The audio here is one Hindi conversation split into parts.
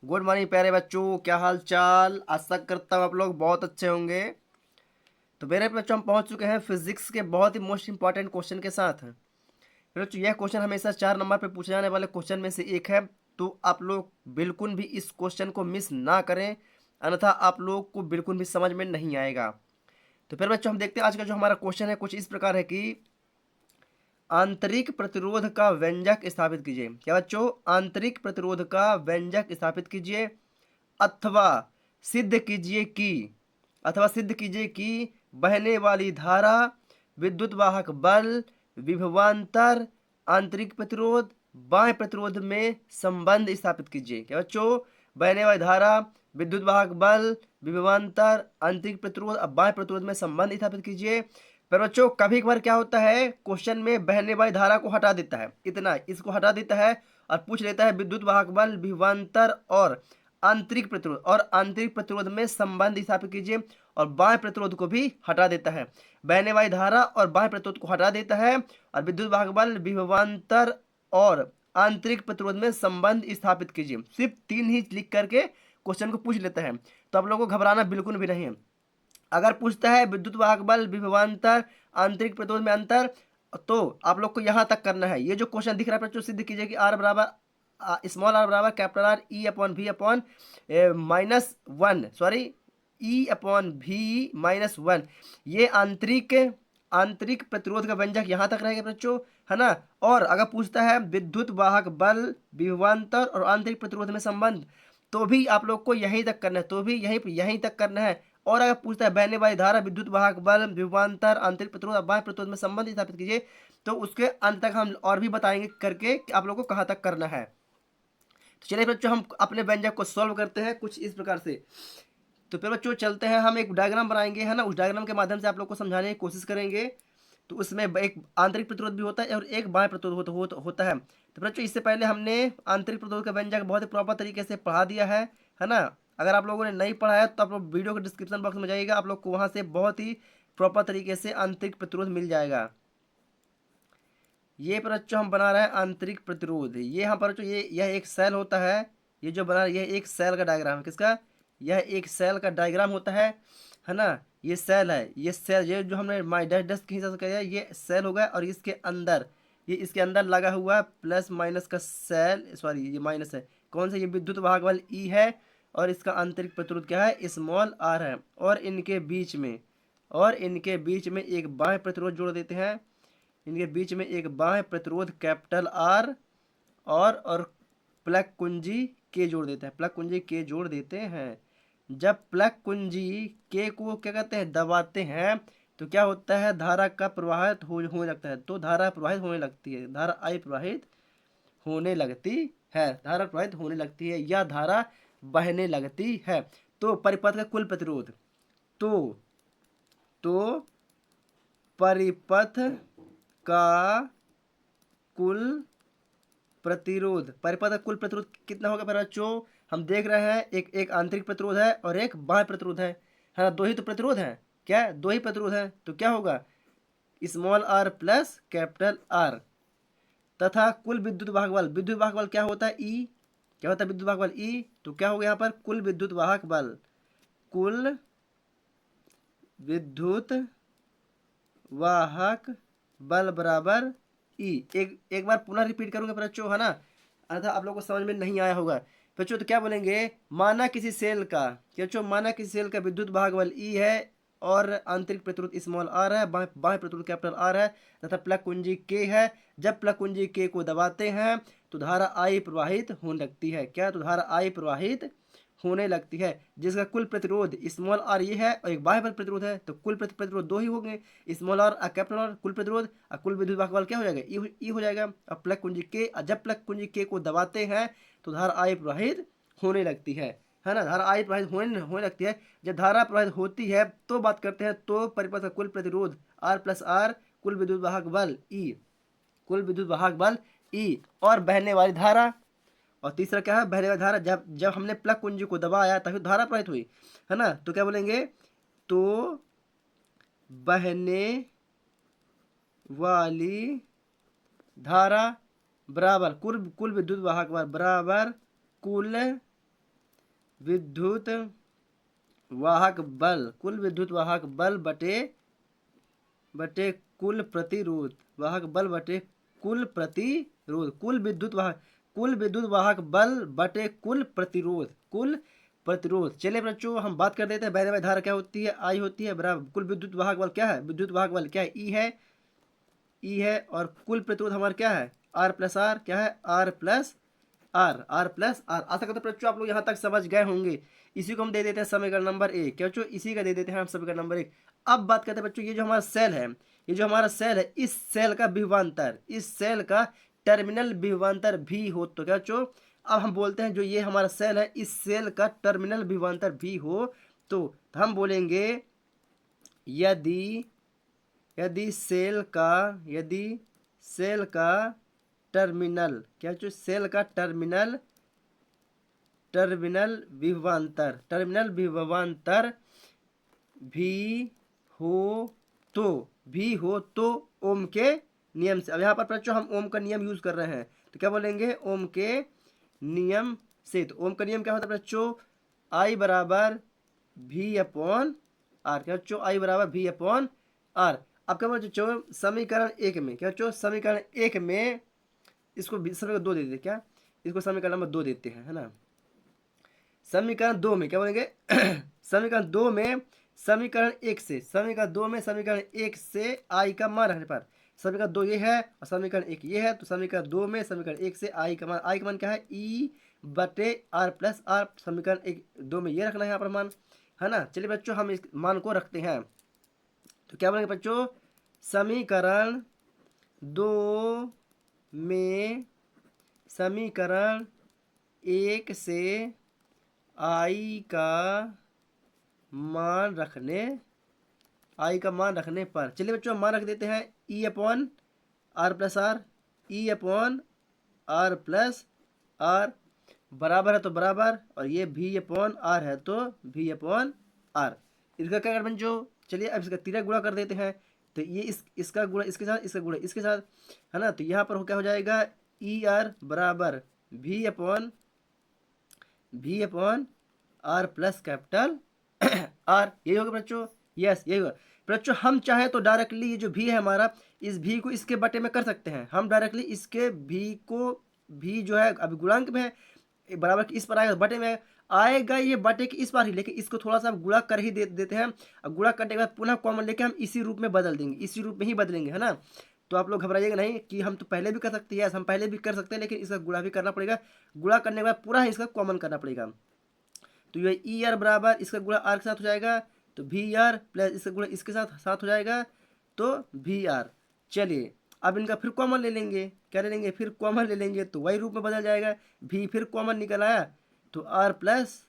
गुड मॉर्निंग प्यारे बच्चों, क्या हाल चाल। आशा करता हूँ आप लोग बहुत अच्छे होंगे। तो मेरे बच्चों हम पहुंच चुके हैं फिजिक्स के बहुत ही मोस्ट इंपॉर्टेंट क्वेश्चन के साथ। मेरे बच्चों यह क्वेश्चन हमेशा 4 नंबर पे पूछे जाने वाले क्वेश्चन में से एक है। तो आप लोग बिल्कुल भी इस क्वेश्चन को मिस ना करें, अन्यथा आप लोग को बिल्कुल भी समझ में नहीं आएगा। तो फिर बच्चों हम देखते हैं आज का जो हमारा क्वेश्चन है कुछ इस प्रकार है कि आंतरिक प्रतिरोध का व्यंजक स्थापित कीजिए। क्या बच्चों? आंतरिक प्रतिरोध का व्यंजक स्थापित कीजिए अथवा सिद्ध कीजिए कि बहने वाली धारा, विद्युत वाहक बल, विभवांतर, आंतरिक प्रतिरोध, बाह्य प्रतिरोध में संबंध स्थापित कीजिए। क्या बच्चों? बहने वाली धारा, विद्युत वाहक बल, विभवांतर, आंतरिक प्रतिरोध और बाह्य प्रतिरोध में संबंध स्थापित कीजिए। पर बच्चों कभी कभार क्या होता है, क्वेश्चन में बहने वाली धारा को हटा देता है, इतना इसको हटा देता है और पूछ लेता है विद्युत वाहक बल, विभवांतर और आंतरिक प्रतिरोध में संबंध स्थापित कीजिए, और बाह्य प्रतिरोध को भी हटा देता है। बहने वाली धारा और बाह्य प्रतिरोध को हटा देता है और विद्युत वाहक बल, विभवांतर और आंतरिक प्रतिरोध में संबंध स्थापित कीजिए। सिर्फ 3 ही लिख करके क्वेश्चन को पूछ लेता है। तो आप लोगों को घबराना बिल्कुल भी नहीं है। अगर पूछता है विद्युत वाहक बल, विभवांतर, आंतरिक प्रतिरोध में अंतर, तो आप लोग को यहां तक करना है। ये जो क्वेश्चन दिख रहा है बच्चों, सिद्ध कीजिए कि आर बराबर स्मॉल आर बराबर capital R E upon V upon -1, sorry E upon V -1। ये आंतरिक प्रतिरोध का व्यंजक यहां तक रहेगा बच्चों, है ना। और अगर पूछता है विद्युत वाहक बल, विभवांतर और आंतरिक प्रतिरोध में संबंध, तो भी आप लोग को यहीं तक करना है, तो भी यहीं तक करना है। और अगर पूछता है बहने वाली धारा, विद्युत वाहक बल, विभवांतर, आंतरिक प्रतिरोध और बाह्य प्रतिरोध में संबंध स्थापित कीजिए, तो उसके अंत तक हम और भी बताएंगे करके कि आप लोगों को कहाँ तक करना है। तो चलिए बच्चों हम अपने व्यंजक को सॉल्व करते हैं कुछ इस प्रकार से। तो फिर बच्चों चलते हैं, हम एक डायग्राम बनाएंगे, है ना। उस डायग्राम के माध्यम से आप लोग को समझाने की कोशिश करेंगे। तो उसमें एक आंतरिक प्रतिरोध भी होता है और एक बाह्य प्रतिरोध होता है। तो बच्चों इससे पहले हमने आंतरिक प्रतिरोध का व्यंजक बहुत ही प्रॉपर तरीके से पढ़ा दिया है ना। अगर आप लोगों ने नहीं पढ़ा है तो आप लोग वीडियो के डिस्क्रिप्शन बॉक्स में जाइएगा, आप लोग को वहाँ से बहुत ही प्रॉपर तरीके से आंतरिक प्रतिरोध मिल जाएगा। ये पर बच्चों हम बना रहे हैं आंतरिक प्रतिरोध। ये यहाँ पर बच्चों यह एक सेल होता है। ये जो बना यह एक सेल का डायग्राम है। किसका? यह एक सेल का डायग्राम होता है ना। ये सेल है, ये सेल, ये जो हमने माई डैश डैश के हिसाब से किया है, ये सेल होगा। और इसके अंदर लगा हुआ प्लस माइनस का सेल, सॉरी ये माइनस है। कौन सा? ये विद्युत वाहक बल ई है और इसका आंतरिक प्रतिरोध क्या है? स्मॉल आर है। और इनके बीच में एक बाह्य प्रतिरोध जोड़ देते हैं। इनके बीच में एक बाह्य प्रतिरोध कैपिटल आर और प्लग कुंजी के जोड़ देते हैं। प्लग कुंजी के जोड़ देते हैं। जब प्लग कुंजी के को क्या कहते हैं? दबाते हैं, तो क्या होता है? धारा का प्रवाहित होने लगता है। तो धारा प्रवाहित होने लगती है, धारा आई प्रवाहित होने लगती है, धारा प्रवाहित होने लगती है या धारा बहने लगती है। तो परिपथ का कुल प्रतिरोध, तो परिपथ का कुल परिपथ का कुल प्रतिरोध कितना होगा मेरे बच्चों? हम देख रहे हैं एक आंतरिक प्रतिरोध है और एक बाह्य प्रतिरोध है ना। दो ही तो प्रतिरोध है। क्या है? दो ही प्रतिरोध है। तो क्या होगा? Small r plus capital R. तथा कुल विद्युत वाहक बल, विद्युत वाहक बल क्या होता है? ई। क्या होता है विद्युत वाहक बल? ई। तो क्या होगा यहाँ पर? कुल विद्युत वाहक बल, कुल विद्युत वाहक बल बराबर ई। एक बार पुनः रिपीट करूंगा बच्चों, है ना, अन्यथा आप लोगों को समझ में नहीं आया होगा बच्चों। तो क्या बोलेंगे? माना किसी सेल का, क्या बच्चों? माना किसी सेल का विद्युत वाहक बल ई है और आंतरिक प्रतिरोध स्मॉल आर है, बाह्य प्रतिरोध कैपिटल आर है, तथा प्लग कुंजी के है। जब प्लग कुंजी के को दबाते हैं तो धारा आई प्रवाहित होने लगती है। क्या? तो धारा आई प्रवाहित होने लगती है, जिसका कुल प्रतिरोध स्मॉल आर ये है और एक बाह्य प्रतिरोध है। तो कुल प्रतिरोध दो ही होंगे, स्मॉल आर और कैपिटल आर। कुल प्रतिरोध और कुल विद्युत वाहक बल क्या हो जाएगा? ई हो जाएगा। अब प्लग कुंजी के, जब प्लग कुंजी के को दबाते हैं तो धारा आई प्रवाहित होने लगती है ना। धारा आई प्रवाहित होने लगती है। जब धारा प्रवाहित होती है तो बात करते हैं, तो परिपथ का कुल प्रतिरोध आर प्लस आर, कुल विद्युत वाहक बल ई, कुल विद्युत वाहक बल ई, और बहने वाली धारा। और तीसरा क्या है? बहने वाली धारा। जब जब हमने प्लग कुंजी को दबाया तभी धारा प्रवाहित हुई, है ना। तो क्या बोलेंगे? तो बहने वाली धारा बराबर कुल कुल विद्युत वाहक बल बराबर कुल विद्युत वाहक बल, कुल विद्युत वाहक बल बटे बटे कुल प्रतिरोध, वाहक बल बटे कुल प्रतिरोध, कुल विद्युत वाहक बल बटे कुल प्रतिरोध, कुल प्रतिरोध। चलिए बच्चों हम बात कर देते हैं बहने धारा क्या होती है, आई होती है बराबर कुल विद्युत वाहक बल क्या है, विद्युत वाहक बल क्या है, ई है और कुल प्रतिरोध हमारा क्या है, आर प्लस आर, क्या है R plus R, R plus R. आशा करते बच्चों आप लोग यहाँ तक समझ गए होंगे। इसी को हम दे देते हैं समीकरण नंबर 1, क्या बच्चों इसी का दे देते हैं हम समीकरण नंबर 1। अब बात करते हैं बच्चों ये जो हमारा सेल है, ये जो हमारा सेल है, इस सेल का विभवांतर, इस सेल का टर्मिनल विभवांतर भी हो तो क्या बच्चों, अब हम बोलते हैं जो ये हमारा सेल है, इस सेल का टर्मिनल विभवांतर भी हो तो हम बोलेंगे यदि यदि सेल का टर्मिनल, क्या बच्चों सेल का टर्मिनल विभवांतर भी हो तो ओम के नियम से। अब यहाँ पर बच्चों हम ओम का नियम यूज कर रहे हैं तो क्या बोलेंगे ओम के नियम से। तो ओम का नियम क्या होता है बच्चों, आई बराबर भी अपॉन आर, क्या बच्चों आई बराबर भी अपॉन आर। अब क्या बच्चों समीकरण 1 में, क्या बच्चों समीकरण 1 में इसको समीकरण 2 दे देते, क्या इसको समीकरण नंबर 2 देते हैं, है ना। समीकरण 2 में क्या बोलेंगे समीकरण 2 में समीकरण 1 से आई का मान रखने पर, समीकरण 2 ये है और समीकरण 1 ये है, तो समीकरण 2 में समीकरण 1 से आई का मान क्या है, ई बटे आर प्लस आर। समीकरण 2 में ये रखना है यहाँ पर मान, है ना। चलिए बच्चों हम इस मान को रखते हैं तो क्या बोलेंगे बच्चों, समीकरण 2 में समीकरण 1 से आई का मान रखने पर, चलिए बच्चों मान रख देते हैं E upon R plus R, E upon R plus R बराबर है तो बराबर, और ये भी अपॉन आर है तो भी अपॉन आर। इसका क्या कर जो, चलिए अब इसका तिरक गुणा कर देते हैं तो ये इसका गुणा इसके साथ, इसका गुणा इसके साथ, है ना। तो यहाँ पर क्या हो जाएगा ई आर बराबर भी upon R plus capital R, यही होगा बच्चों, यस यही होगा बच्चों। हम चाहे तो डायरेक्टली ये जो भी है हमारा, इस भी को इसके बटे में कर सकते हैं, हम डायरेक्टली इसके भी को भी जो है अभी गुणांक में है बराबर इस पर आएगा, बटे में आएगा ये बटे के इस बार ही, लेकिन इसको थोड़ा सा गुणा कर ही देते हैं। अब गुणा करने के बाद पुनः कॉमन लेके हम इसी रूप में बदल देंगे, इसी रूप में ही बदलेंगे, है ना। तो आप लोग घबराइएगा नहीं कि हम तो पहले भी कर सकते हैं, हम पहले भी कर सकते हैं, लेकिन इसका गुणा भी करना पड़ेगा, गुणा करने के बाद पूरा इसका कॉमन करना पड़ेगा। तो ये ई आर बराबर इसका गुणा आर के साथ हो जाएगा तो भी आर प्लस इसका गुणा इसके साथ हो जाएगा तो भी आर। चलिए अब इनका फिर कॉमन ले लेंगे, क्या ले लेंगे, फिर कॉमन ले लेंगे तो वही रूप में बदल जाएगा, भी फिर कॉमन निकल आया तो आर प्लस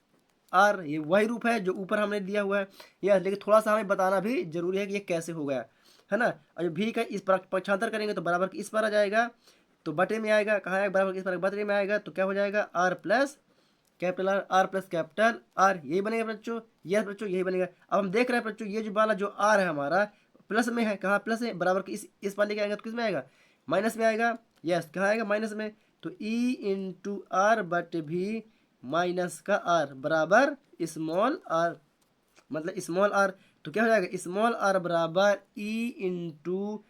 आर, ये वही रूप है जो ऊपर हमने दिया हुआ है यह, लेकिन थोड़ा सा हमें बताना भी जरूरी है कि ये कैसे हो गया, है ना। और जब भी का इस पक्षांतर करेंगे तो बराबर इस पर आ जाएगा, तो बटे में आएगा, कहाँ आएगा बराबर इस पर बटे में आएगा, तो क्या हो जाएगा R plus capital R plus capital R, यही बनेगा बच्चों, यस बच्चों यही बनेगा। अब हम देख रहे हैं बच्चों ये जो वाला जो आर है हमारा प्लस में है, कहाँ प्लस है बराबर इस पर लेके आएगा तो किस में आएगा, माइनस में आएगा, यस कहाँ आएगा माइनस में। तो ई इंटू आर बट भी माइनस का आर बराबर स्मॉल आर, मतलब स्मॉल आर। तो क्या हो जाएगा स्मॉल आर बराबर ई इंटू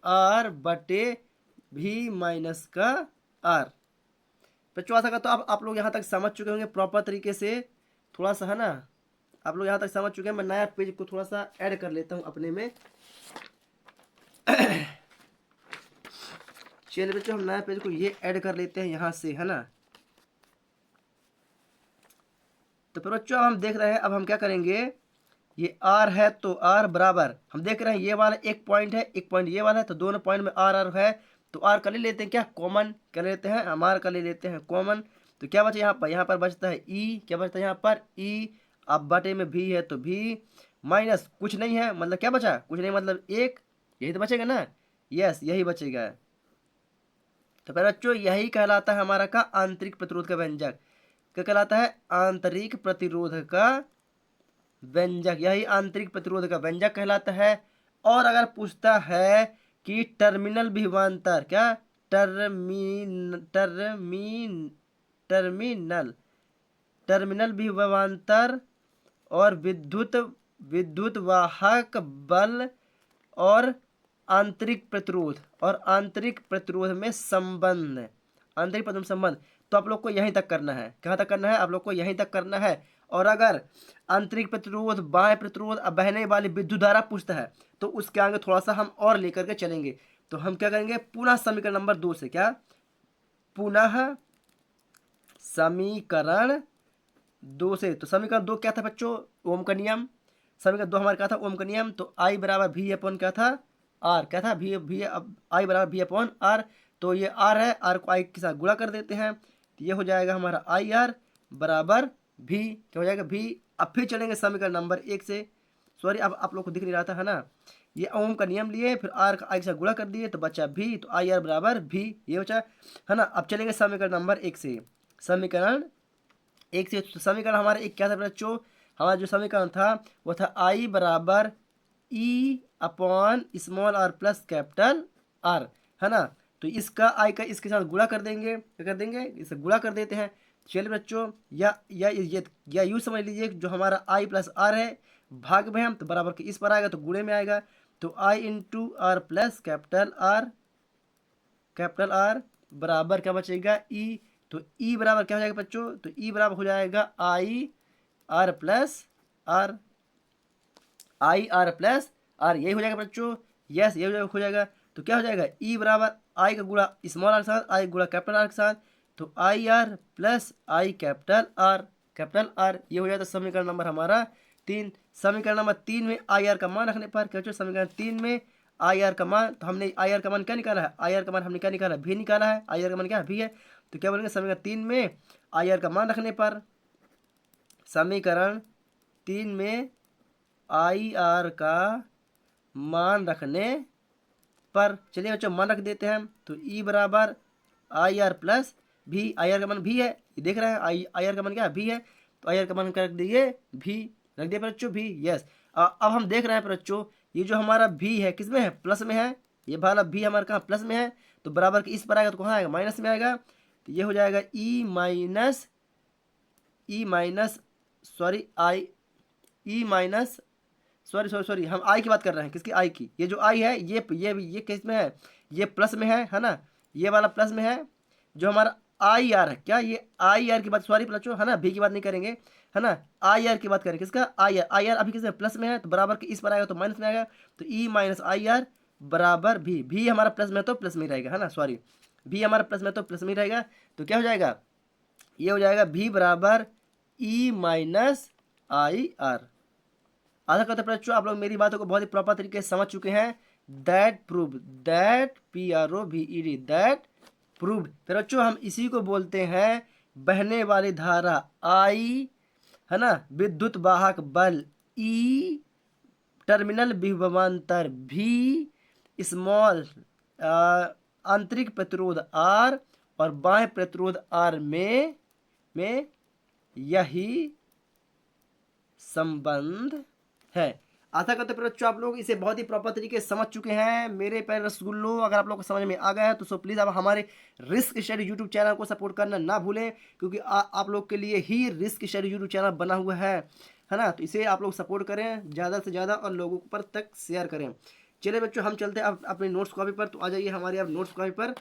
आर बटे भी माइनस का आर। बच्चों आशा करता हूँ आप लोग यहाँ तक समझ चुके होंगे प्रॉपर तरीके से, थोड़ा सा है ना आप लोग यहाँ तक समझ चुके हैं। मैं नया पेज को थोड़ा सा ऐड कर लेता हूँ अपने में चलिए बच्चों हम नया पेज को ये ऐड कर लेते हैं यहाँ से, है ना। तो फिर बच्चों अब हम देख रहे हैं, अब हम क्या करेंगे, ये आर है तो आर बराबर हम देख रहे हैं ये वाला एक पॉइंट है, एक पॉइंट ये वाला है, तो दोनों पॉइंट में आर आर है तो आर कर ले लेते हैं, क्या कॉमन कर लेते हैं, हम आर कर ले लेते हैं कॉमन। तो क्या बचा यहाँ पर बचता है ई, क्या बचता है यहाँ पर ई, अब बटे में भी है तो भी माइनस कुछ नहीं है, मतलब क्या बचा कुछ नहीं, मतलब एक, यही तो बचेगा ना, यस यही बचेगा। तो फिर बच्चों यही कहलाता है हमारा का आंतरिक प्रतिरोध का व्यंजक, क्या कहलाता है आंतरिक प्रतिरोध का व्यंजक, यही आंतरिक प्रतिरोध का व्यंजक कहलाता है। और अगर पूछता है कि टर्मिनल विभवांतर, क्या टर्मिनल टर्मिनल विभवांतर और विद्युत वाहक बल और आंतरिक प्रतिरोध में संबंध, आंतरिक प्रतिरोध में संबंध। तो आप लोग को यहीं तक करना है। कहाँ तक करना है? आप लोग को यहीं तक करना है। और अगर आंतरिक प्रतिरोध, बाह्य प्रतिरोध, बहने वाली विद्युत धारा पूछता है तो उसके आगे थोड़ा सा हम और लेकर के चलेंगे। तो हम क्या करेंगे? पुनः समीकरण नंबर 2 से, क्या पुनः समीकरण 2 से। तो समीकरण 2 क्या था बच्चों? ओम का नियम। समीकरण 2 हमारा क्या था? ओम का नियम। तो आई बराबर भी अपॉन क्या था? आर। क्या था? भी आई बराबर भी अपॉन आर। तो ये आर है, आर को आई के साथ गुणा कर देते हैं तो ये हो जाएगा हमारा आई आर बराबर भी, क्या हो जाएगा? भी। अब फिर चलेंगे समीकरण नंबर 1 से। सॉरी, अब आप लोग को दिख नहीं रहा था, है ना। ये ओम का नियम लिए, फिर आर का आई के साथ गुणा कर दिए तो बचा भी, तो आई आर बराबर भी, ये बचा, है ना। अब चलेंगे समीकरण नंबर 1 से। समीकरण 1 से, तो समीकरण हमारा एक क्या था बच्चों? हमारा जो समीकरण था वो था आई बराबर E upon small r plus capital R, है ना। तो इसका आई का इसके साथ गुणा कर देंगे। क्या कर देंगे? इसे गुणा कर देते हैं। चलिए बच्चों, या यूँ समझ लीजिए जो हमारा आई प्लस आर है भाग में हम, तो बराबर के इस पर आएगा तो गुणे में आएगा। तो I into R plus capital R बराबर क्या बचेगा? ई। तो ई बराबर क्या हो जाएगा बच्चों? तो ई बराबर हो जाएगा I R plus R, I R plus R, यही हो जाएगा बच्चों। यस, ये हो जाएगा। तो क्या हो जाएगा? ई बराबर आई का गुणा स्मॉल आर के साथ, आई गुणा कैपिटल आर के साथ, तो आई आर प्लस आई कैपिटल आर, ये हो जाता है समीकरण नंबर हमारा 3। समीकरण नंबर 3 में आई आर का मान रखने पर क्या बच्चों? समीकरण 3 में आई आर का मान, तो हमने आई आर का मान क्या निकाला है? आई आर का मान हमने क्या निकाला? भी निकाला है। आई आर का मान क्या है? भी है। तो क्या बोलेंगे? समीकरण 3 में आई आर का मान रखने पर, समीकरण 3 में आई आर का मान रखने पर, चलिए बच्चों मान रख देते हैं। तो ई बराबर आई आर प्लस भी, आई आर का मान भी है, ये देख रहे हैं, आई आर का मान क्या है? भी है। तो आई आर का मान क्या रख दिए? भी रख दिए बच्चों, भी। यस। अब हम देख रहे हैं बच्चों, ये जो हमारा भी है किस में है? प्लस में है। ये वाला भी हमारा कहाँ? प्लस में है। तो बराबर के इस पर आएगा तो कहाँ आएगा? माइनस में आएगा। तो ये हो जाएगा E minus sorry I E minus sorry हम आई की बात कर रहे हैं। किसकी? आई की। ये जो आई है ये किस में है? ये प्लस में है ना। ये वाला प्लस में है। जो हमारा आई आर है, क्या ये आई आर की बात, सॉरी बच्चों, है ना, भी की बात नहीं करेंगे, है ना, आई आर की बात करेंगे। किसका? आई आर अभी किस में? प्लस में है। तो बराबर के इस पर आएगा तो माइनस में आएगा। तो ई माइनस आई आर बराबर भी हमारा प्लस में है तो प्लस में ही रहेगा, है ना, सॉरी, भी हमारा प्लस में तो प्लस में ही रहेगा। तो क्या हो जाएगा? ये हो जाएगा भी बराबर ई माइनस आई आर। आशा करते हैं बच्चों आप लोग मेरी बातों को बहुत ही प्रॉपर तरीके से समझ चुके हैं। दैट प्रूव्ड, फिर बच्चों हम इसी को बोलते हैं बहने वाली धारा आई, है ना, विद्युत वाहक बल ई, टर्मिनल विभवांतर भी, स्मॉल आंतरिक प्रतिरोध आर और बाह्य प्रतिरोध आर में यही संबंध है। आशा करते हैं बच्चों आप लोग इसे बहुत ही प्रॉपर तरीके से समझ चुके हैं। मेरे प्यारे रसगुल्लो, अगर आप लोग को समझ में आ गया है तो सो प्लीज़ आप हमारे रिस्क स्टडी यूट्यूब चैनल को सपोर्ट करना ना भूलें, क्योंकि आप लोग के लिए ही रिस्क स्टडी यूट्यूब चैनल बना हुआ है ना। तो इसे आप लोग सपोर्ट करें ज़्यादा से ज़्यादा और लोगों पर तक शेयर करें। चलिए बच्चों हम चलते हैं अब अपनी नोट्स कॉपी पर। तो आ जाइए हमारी अब नोट्स कॉपी पर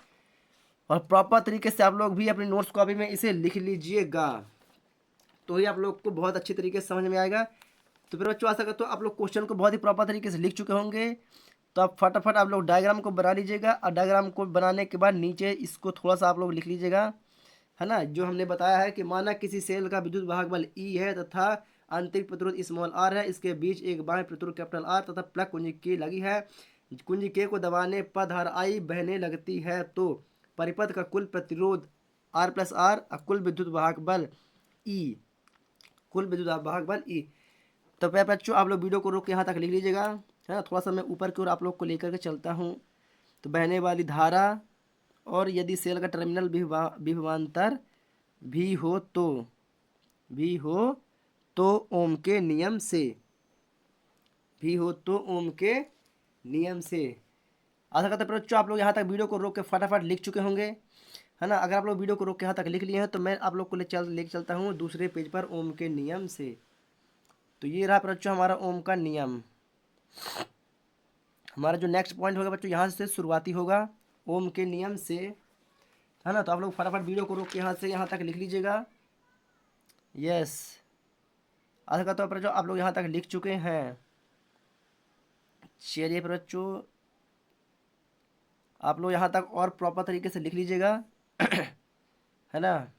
और प्रॉपर तरीके से आप लोग भी अपनी नोट्स कॉपी में इसे लिख लीजिएगा, तो ही आप लोग को बहुत अच्छी तरीके से समझ में आएगा। तो फिर बच्चों आशा करता हूँ आप लोग क्वेश्चन को बहुत ही प्रॉपर तरीके से लिख चुके होंगे। तो आप फटाफट आप लोग डायग्राम को बना लीजिएगा और डायग्राम को बनाने के बाद नीचे इसको थोड़ा सा आप लोग लिख लीजिएगा, है ना। जो हमने बताया है कि माना किसी सेल का विद्युत वाहक बल ई है तथा आंतरिक प्रतिरोध स्मॉल आर है, इसके बीच एक बाह्य प्रतिरोध कैपिटल आर तथा प्लग कुंजी के लगी है। कुंजी के को दबाने पर धारा आई बहने लगती है तो परिपथ का कुल प्रतिरोध आर प्लस आर और कुल विद्युत वाहक बल ई, तो प्यारे बच्चों आप लोग वीडियो को रोक के यहाँ तक लिख लीजिएगा, है ना। थोड़ा सा मैं ऊपर की ओर आप लोग को लेकर के चलता हूँ। तो बहने वाली धारा और यदि सेल का टर्मिनल विभवांतर भी हो तो ओम के नियम से, आशा करते हैं बच्चों आप लोग यहाँ तक वीडियो को रोक के फटाफट लिख चुके होंगे, है ना। अगर आप लोग वीडियो को रोक के यहाँ तक लिख लिए हैं तो मैं आप लोग को लेके चलता हूँ दूसरे पेज पर ओम के नियम से। तो ये रहा बच्चों हमारा ओम का नियम। हमारा जो नेक्स्ट पॉइंट होगा बच्चों यहाँ से शुरुआती होगा ओम के नियम से, है ना। तो आप लोग फटाफट वीडियो को रोक के यहाँ से यहाँ तक लिख लीजिएगा। यस, आशा करता हूँ बच्चों आप लोग यहाँ तक लिख चुके हैं। चलिए बच्चों आप लोग यहाँ तक और प्रॉपर तरीके से लिख लीजिएगा है ना।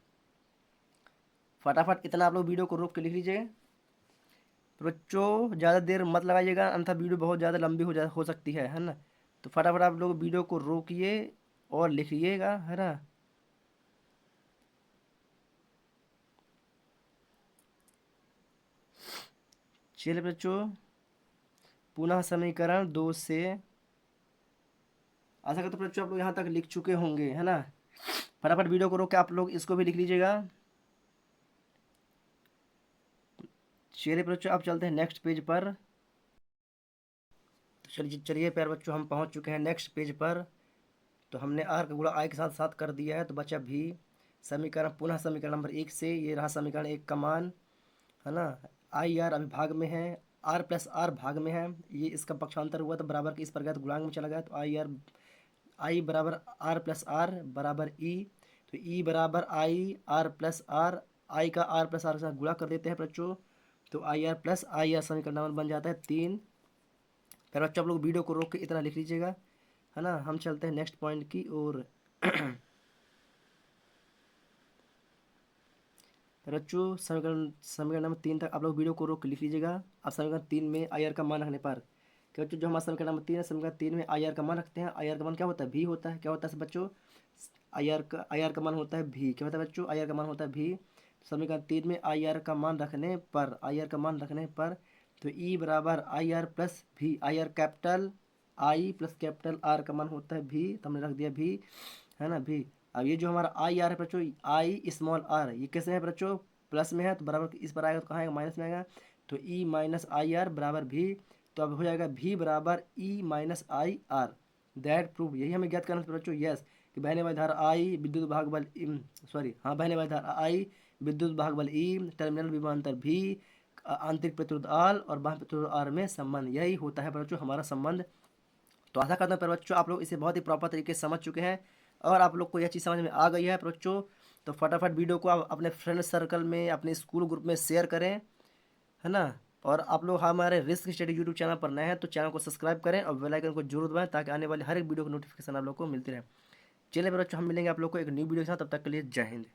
फटाफट इतना आप लोग वीडियो को रोक के लिख लीजिए बच्चों, ज़्यादा देर मत लगाइएगा अन्यथा वीडियो बहुत ज़्यादा लंबी हो सकती है ना। तो फटाफट आप लोग वीडियो को रोकिए और लिखिएगा, है ना। चलिए बच्चों पुनः समीकरण 2 से, आशा करता हूँ बच्चों आप लोग यहाँ तक लिख चुके होंगे, है ना। फटाफट वीडियो को रोक के आप लोग इसको भी लिख लीजिएगा। चलिए बच्चों आप चलते हैं नेक्स्ट पेज पर। तो चलिए प्यार बच्चों हम पहुँच चुके हैं नेक्स्ट पेज पर। तो हमने आर का गुणा आई के साथ साथ कर दिया है, तो बचा भी समीकरण पुनः समीकरण नंबर 1 से। ये रहा समीकरण 1 का मान, है ना। आई आर अभी भाग में है, आर प्लस आर भाग में है, ये इसका पक्षांतर हुआ तो बराबर के इस पर गया तो गुणांक में चला गया। तो आई बराबर आर प्लस आर बराबर ई। तो ई बराबर आई आर प्लस आर, आई का आर प्लस आर के साथ गुणा कर देते हैं बच्चों। तो आई आर प्लस आई आर समीकरण नंबर बन जाता है 3। फिर बच्चों आप लोग वीडियो को रोक के इतना लिख लीजिएगा, है ना। हम चलते हैं नेक्स्ट पॉइंट की ओर। बच्चों समीकरण नंबर 3 तक आप लोग वीडियो को रोक के लिख लीजिएगा। अब समीकरण 3 में आई आर का मान रखने पर क्या बच्चों, जो हमारा समीकरण नंबर 3 है, समीकरण 3 में आई आर का मान रखते हैं। आई आर का मान क्या होता है, भी होता है। क्या होता है बच्चों, आई आर का मान होता है भी। क्या होता है बच्चों, आई आर का मान होता है भी। समीकरण 3 में आई आर का मान रखने पर, आई आर का मान रखने पर तो ई बराबर आई आर प्लस भी। I R capital I plus capital are का मान होता है भी, तो हमने रख दिया भी, है ना भी। अब ये जो हमारा आई आर है बच्चों, आई स्मॉल आर, ये कैसे है बच्चों, प्लस में है तो बराबर इस पर आएगा तो कहाँ आएगा, माइनस में आएगा। तो ई माइनस आई आर बराबर भी। तो अब हो जाएगा भी बराबर E minus I R. That proof, यही हमें ज्ञात करना था बच्चों। यस, कि बहने वाली धारा आई विद्युत भाग बल सॉरी हाँ बहने वाली धारा आई विद्युत भाग बल ई टर्मिनल विभवांतर भी आंतरिक प्रतिरोध आर और बाह्य प्रतिरोध आर में संबंध, यही होता है बच्चों हमारा संबंध। तो आशा करता हूँ पर बच्चों आप लोग इसे बहुत ही प्रॉपर तरीके से समझ चुके हैं और आप लोग को यह चीज़ समझ में आ गई है बच्चों। तो फटाफट वीडियो को आप अपने फ्रेंड सर्कल में, अपने स्कूल ग्रुप में शेयर करें, है ना। और आप लोग हमारे रिस्क स्टडी यूट्यूब चैनल पर नए हैं तो चैनल को सब्सक्राइब करें और बेल आइकन को जरूर दबाएं ताकि आने वाली हर एक वीडियो की नोटिफिकेशन आप लोग को मिलती रहे। चलिए बच्चों हम मिलेंगे आप लोग को एक न्यू वीडियो के साथ, तब तक के लिए जय हिंद।